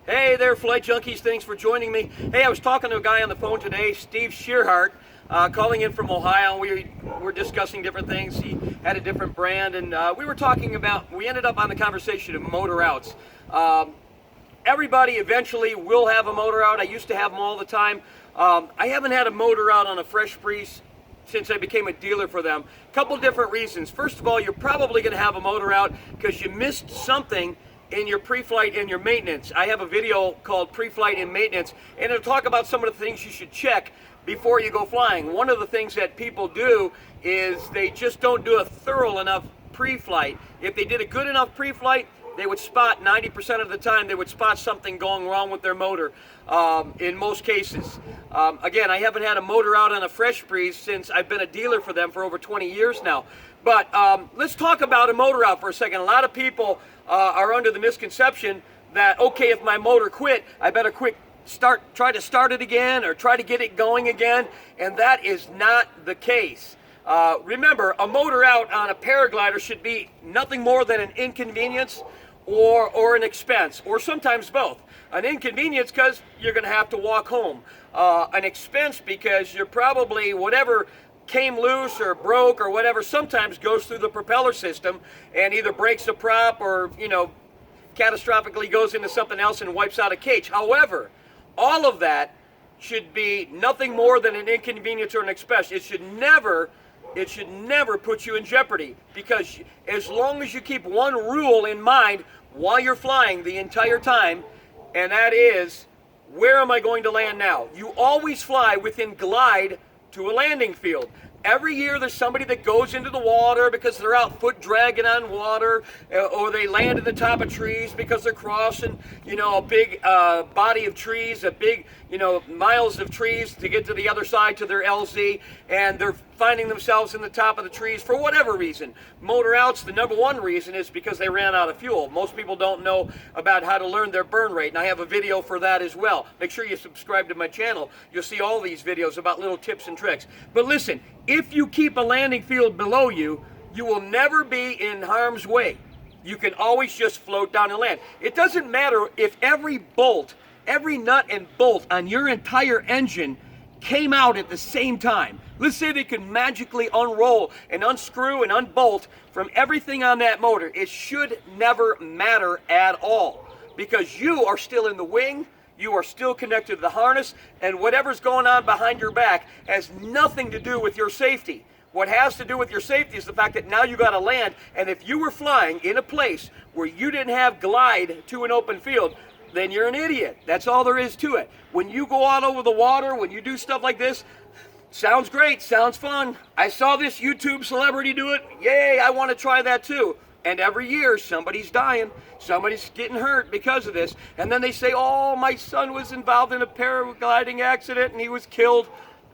Hey there, Flight Junkies. Thanks for joining me. Hey, I was talking to a guy on the phone today, Steve Shearhart, calling in from Ohio. We were discussing different things. He had a different brand, and we ended up on the conversation of motor outs. Everybody eventually will have a motor out. I used to have them all the time. I haven't had a motor out on a Fresh Breeze since I became a dealer for them. A couple different reasons. First of all, you're probably going to have a motor out because you missed something in your pre-flight and your maintenance. I have a video called Pre-Flight and Maintenance, and it'll talk about some of the things you should check before you go flying. One of the things that people do is they just don't do a thorough enough pre-flight. If they did a good enough pre-flight, they would spot 90% of the time, they would spot something going wrong with their motor in most cases. Again, I haven't had a motor out on a Fresh Breeze since I've been a dealer for them for over 20 years now. But let's talk about a motor out for a second. A lot of people are under the misconception that, okay, if my motor quit, I better try to start it again or try to get it going again, and that is not the case. Remember, a motor out on a paraglider should be nothing more than an inconvenience or an expense, or sometimes both. An inconvenience because you're going to have to walk home. An expense because you're probably, whatever came loose or broke or whatever, sometimes goes through the propeller system and either breaks a prop or, catastrophically goes into something else and wipes out a cage. However, all of that should be nothing more than an inconvenience or an expense. It should never put you in jeopardy, because as long as you keep one rule in mind while you're flying the entire time, and that is, where am I going to land now? You always fly within glide to a landing field. Every year there's somebody that goes into the water because they're out foot dragging on water, or they land at the top of trees because they're crossing, a big body of trees, a big, miles of trees to get to the other side to their LZ, and they're finding themselves in the top of the trees for whatever reason. Motor outs, the number one reason is because they ran out of fuel. Most people don't know about how to learn their burn rate, and I have a video for that as well. Make sure you subscribe to my channel. You'll see all these videos about little tips and tricks. But listen, if you keep a landing field below you, you will never be in harm's way. You can always just float down and land. It doesn't matter if every nut and bolt on your entire engine came out at the same time. Let's say they could magically unroll and unscrew and unbolt from everything on that motor. It should never matter at all, because you are still in the wing, you are still connected to the harness, and whatever's going on behind your back has nothing to do with your safety. What has to do with your safety is the fact that now you got to land, and if you were flying in a place where you didn't have glide to an open field, then you're an idiot. That's all there is to it. When you go out over the water, when you do stuff like this, sounds great, sounds fun. I saw this YouTube celebrity do it. Yay, I want to try that too. And every year, somebody's dying. Somebody's getting hurt because of this. And then they say, oh, my son was involved in a paragliding accident and he was killed.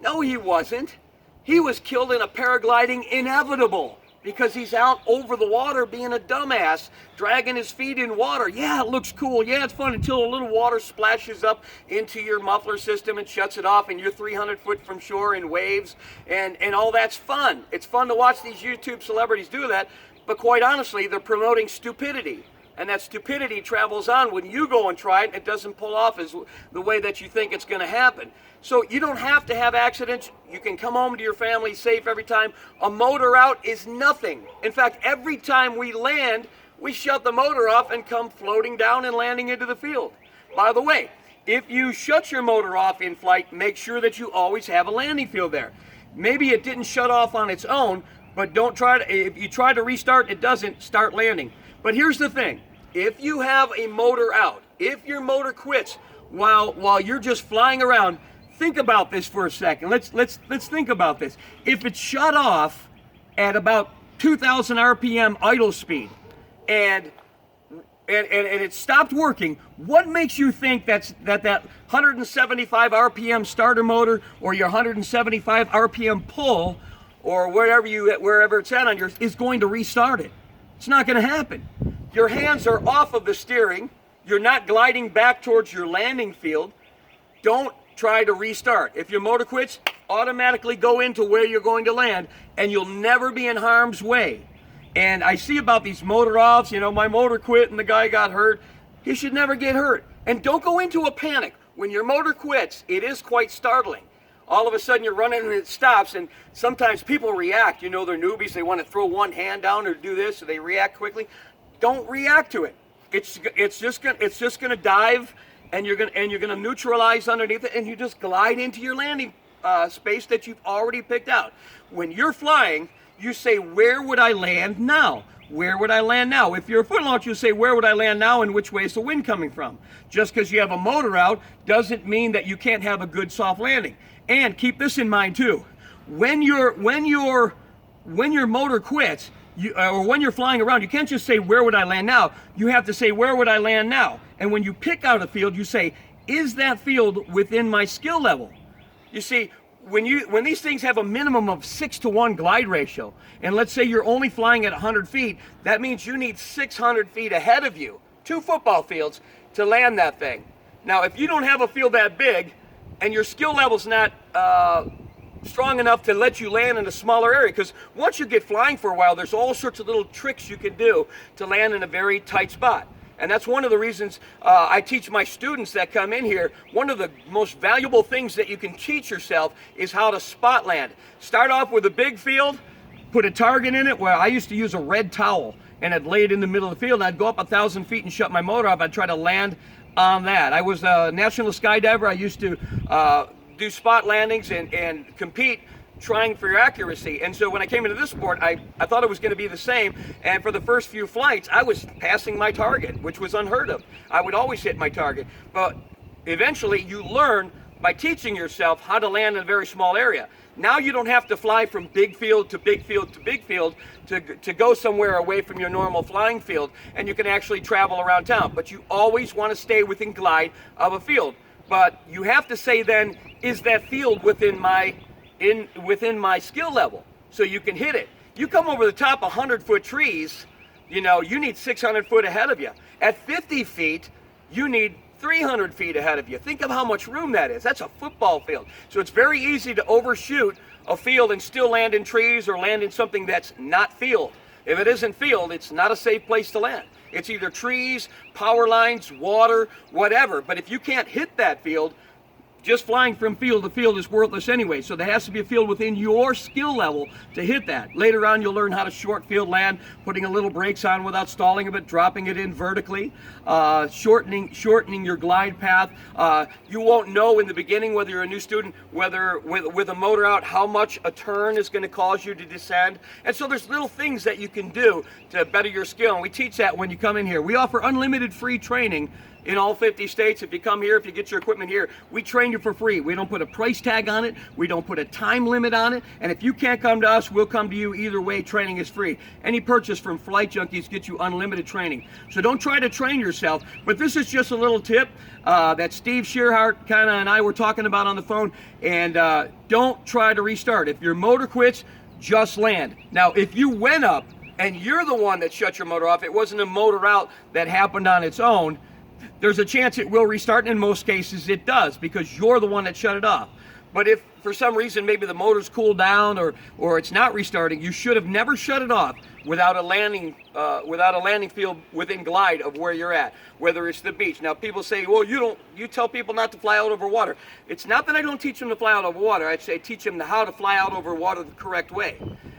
No, he wasn't. He was killed in a paragliding inevitable, because he's out over the water being a dumbass, dragging his feet in water. Yeah, it looks cool. Yeah, it's fun until a little water splashes up into your muffler system and shuts it off, and you're 300 foot from shore in waves, and all that's fun. It's fun to watch these YouTube celebrities do that, but quite honestly, they're promoting stupidity. And that stupidity travels on when you go and try it. It doesn't pull off as the way that you think it's going to happen. So you don't have to have accidents. You can come home to your family safe every time. A motor out is nothing. In fact, every time we land, we shut the motor off and come floating down and landing into the field. By the way, if you shut your motor off in flight, make sure that you always have a landing field there. Maybe it didn't shut off on its own, but don't try to, if you try to restart, it doesn't start landing. But here's the thing. If you have a motor out, if your motor quits while you're just flying around, think about this for a second. Let's think about this. If it shut off at about 2,000 RPM idle speed and it stopped working, what makes you think that 175 RPM starter motor or your 175 RPM pull or wherever it's at on yours is going to restart it? It's not going to happen. Your hands are off of the steering. You're not gliding back towards your landing field. Don't try to restart. If your motor quits, automatically go into where you're going to land, and you'll never be in harm's way. And I see about these motor offs, my motor quit and the guy got hurt. You should never get hurt. And don't go into a panic. When your motor quits, it is quite startling. All of a sudden you're running and it stops, and sometimes people react. You know, they're newbies, they want to throw one hand down or do this, so they react quickly. Don't react to it. It's just gonna dive, and you're gonna neutralize underneath it, and you just glide into your landing space that you've already picked out. When you're flying, you say, where would I land now? Where would I land now? If you're a foot launch, you say, where would I land now, and which way is the wind coming from? Just because you have a motor out doesn't mean that you can't have a good soft landing. And keep this in mind too. When your motor quits, or when you're flying around, you can't just say, where would I land now? You have to say, where would I land now? And when you pick out a field, you say, is that field within my skill level? You see, when these things have a minimum of 6-to-1 glide ratio, and let's say you're only flying at 100 feet, that means you need 600 feet ahead of you, 2 football fields, to land that thing. Now, if you don't have a field that big, and your skill level's not strong enough to let you land in a smaller area, because once you get flying for a while, there's all sorts of little tricks you can do to land in a very tight spot. And that's one of the reasons I teach my students that come in here. One of the most valuable things that you can teach yourself is how to spot land. Start off with a big field, put a target in it. Where I used to use a red towel, and I'd lay it in the middle of the field, and I'd go up 1,000 feet and shut my motor off. I'd try to land on that. I was a national skydiver. I used to do spot landings and compete trying for your accuracy. And so when I came into this sport, I thought it was going to be the same. And for the first few flights, I was passing my target, which was unheard of. I would always hit my target. But eventually you learn by teaching yourself how to land in a very small area. Now you don't have to fly from big field to big field to big field to go somewhere away from your normal flying field, and you can actually travel around town. But you always want to stay within glide of a field. But you have to say then, is that field within my skill level, so you can hit it. You come over the top of 100-foot trees, you know, you need 600 foot ahead of you. At 50 feet, you need 300 feet ahead of you. Think of how much room that is. That's a football field. So it's very easy to overshoot a field and still land in trees or land in something that's not field. If it isn't field, it's not a safe place to land. It's either trees, power lines, water, whatever. But if you can't hit that field, just flying from field to field is worthless anyway. So there has to be a field within your skill level to hit that. Later on, you'll learn how to short field land, putting a little brakes on without stalling a bit, dropping it in vertically, shortening your glide path. You won't know in the beginning, whether you're a new student, whether with a motor out, how much a turn is going to cause you to descend. And so there's little things that you can do to better your skill. And we teach that when you come in here. We offer unlimited free training in all 50 states. If you come here, if you get your equipment here, we train you for free. We don't put a price tag on it. We don't put a time limit on it. And if you can't come to us, we'll come to you either way. Training is free. Any purchase from Flight Junkies gets you unlimited training. So don't try to train yourself. But this is just a little tip that Steve Shearhart and I were talking about on the phone. And don't try to restart. If your motor quits, just land. Now, if you went up and you're the one that shut your motor off, it wasn't a motor out that happened on its own, there's a chance it will restart, and in most cases it does, because you're the one that shut it off. But if for some reason maybe the motor's cooled down or it's not restarting, you should have never shut it off without a landing field within glide of where you're at, whether it's the beach. Now people say, well, you tell people not to fly out over water. It's not that I don't teach them to fly out over water. I'd say teach them how to fly out over water the correct way.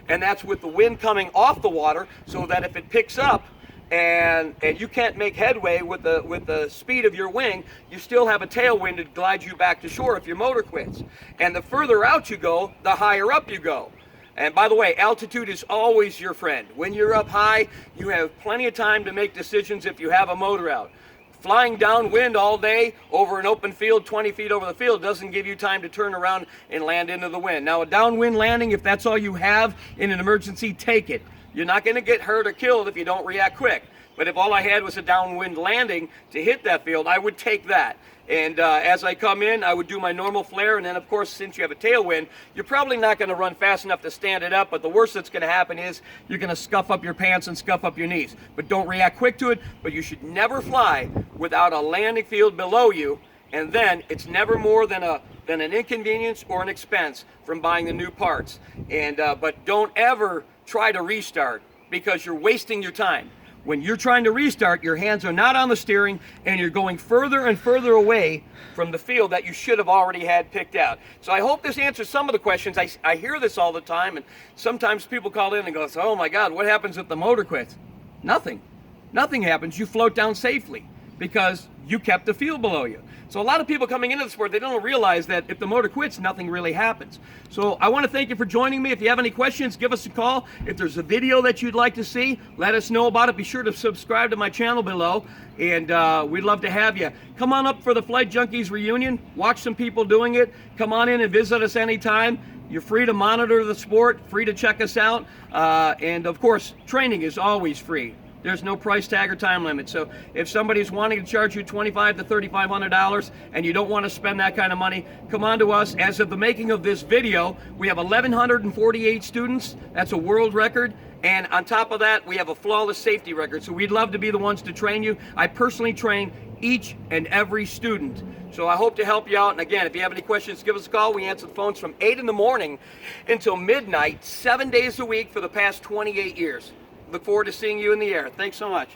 And that's with the wind coming off the water, so that if it picks up and you can't make headway with the speed of your wing, you still have a tailwind to glide you back to shore if your motor quits. And the further out you go, the higher up you go. And by the way, altitude is always your friend. When you're up high, you have plenty of time to make decisions if you have a motor out. Flying downwind all day over an open field, 20 feet over the field, doesn't give you time to turn around and land into the wind. Now, a downwind landing, if that's all you have in an emergency, take it. You're not going to get hurt or killed if you don't react quick. But if all I had was a downwind landing to hit that field, I would take that. And as I come in, I would do my normal flare. And then, of course, since you have a tailwind, you're probably not going to run fast enough to stand it up. But the worst that's going to happen is you're going to scuff up your pants and scuff up your knees. But don't react quick to it. But you should never fly without a landing field below you. And then it's never more than an inconvenience or an expense from buying the new parts. And but don't ever try to restart, because you're wasting your time. when you're trying to restart, your hands are not on the steering and you're going further and further away from the field that you should have already had picked out. So I hope this answers some of the questions. I hear this all the time, and sometimes people call in and go, oh my God, what happens if the motor quits? Nothing. Nothing happens. You float down safely because you kept the field below you. So a lot of people coming into the sport, they don't realize that if the motor quits, nothing really happens. So I want to thank you for joining me. If you have any questions, give us a call. If there's a video that you'd like to see, let us know about it. Be sure to subscribe to my channel below, and we'd love to have you. Come on up for the Flight Junkies reunion. Watch some people doing it. Come on in and visit us anytime. You're free to monitor the sport, free to check us out, and of course, training is always free. There's no price tag or time limit. So if somebody's wanting to charge you $2,500 to $3,500 and you don't want to spend that kind of money, come on to us. As of the making of this video, we have 1,148 students. That's a world record. And on top of that, we have a flawless safety record. So we'd love to be the ones to train you. I personally train each and every student. So I hope to help you out. And again, if you have any questions, give us a call. We answer the phones from 8 in the morning until midnight, 7 days a week for the past 28 years. Look forward to seeing you in the air. Thanks so much.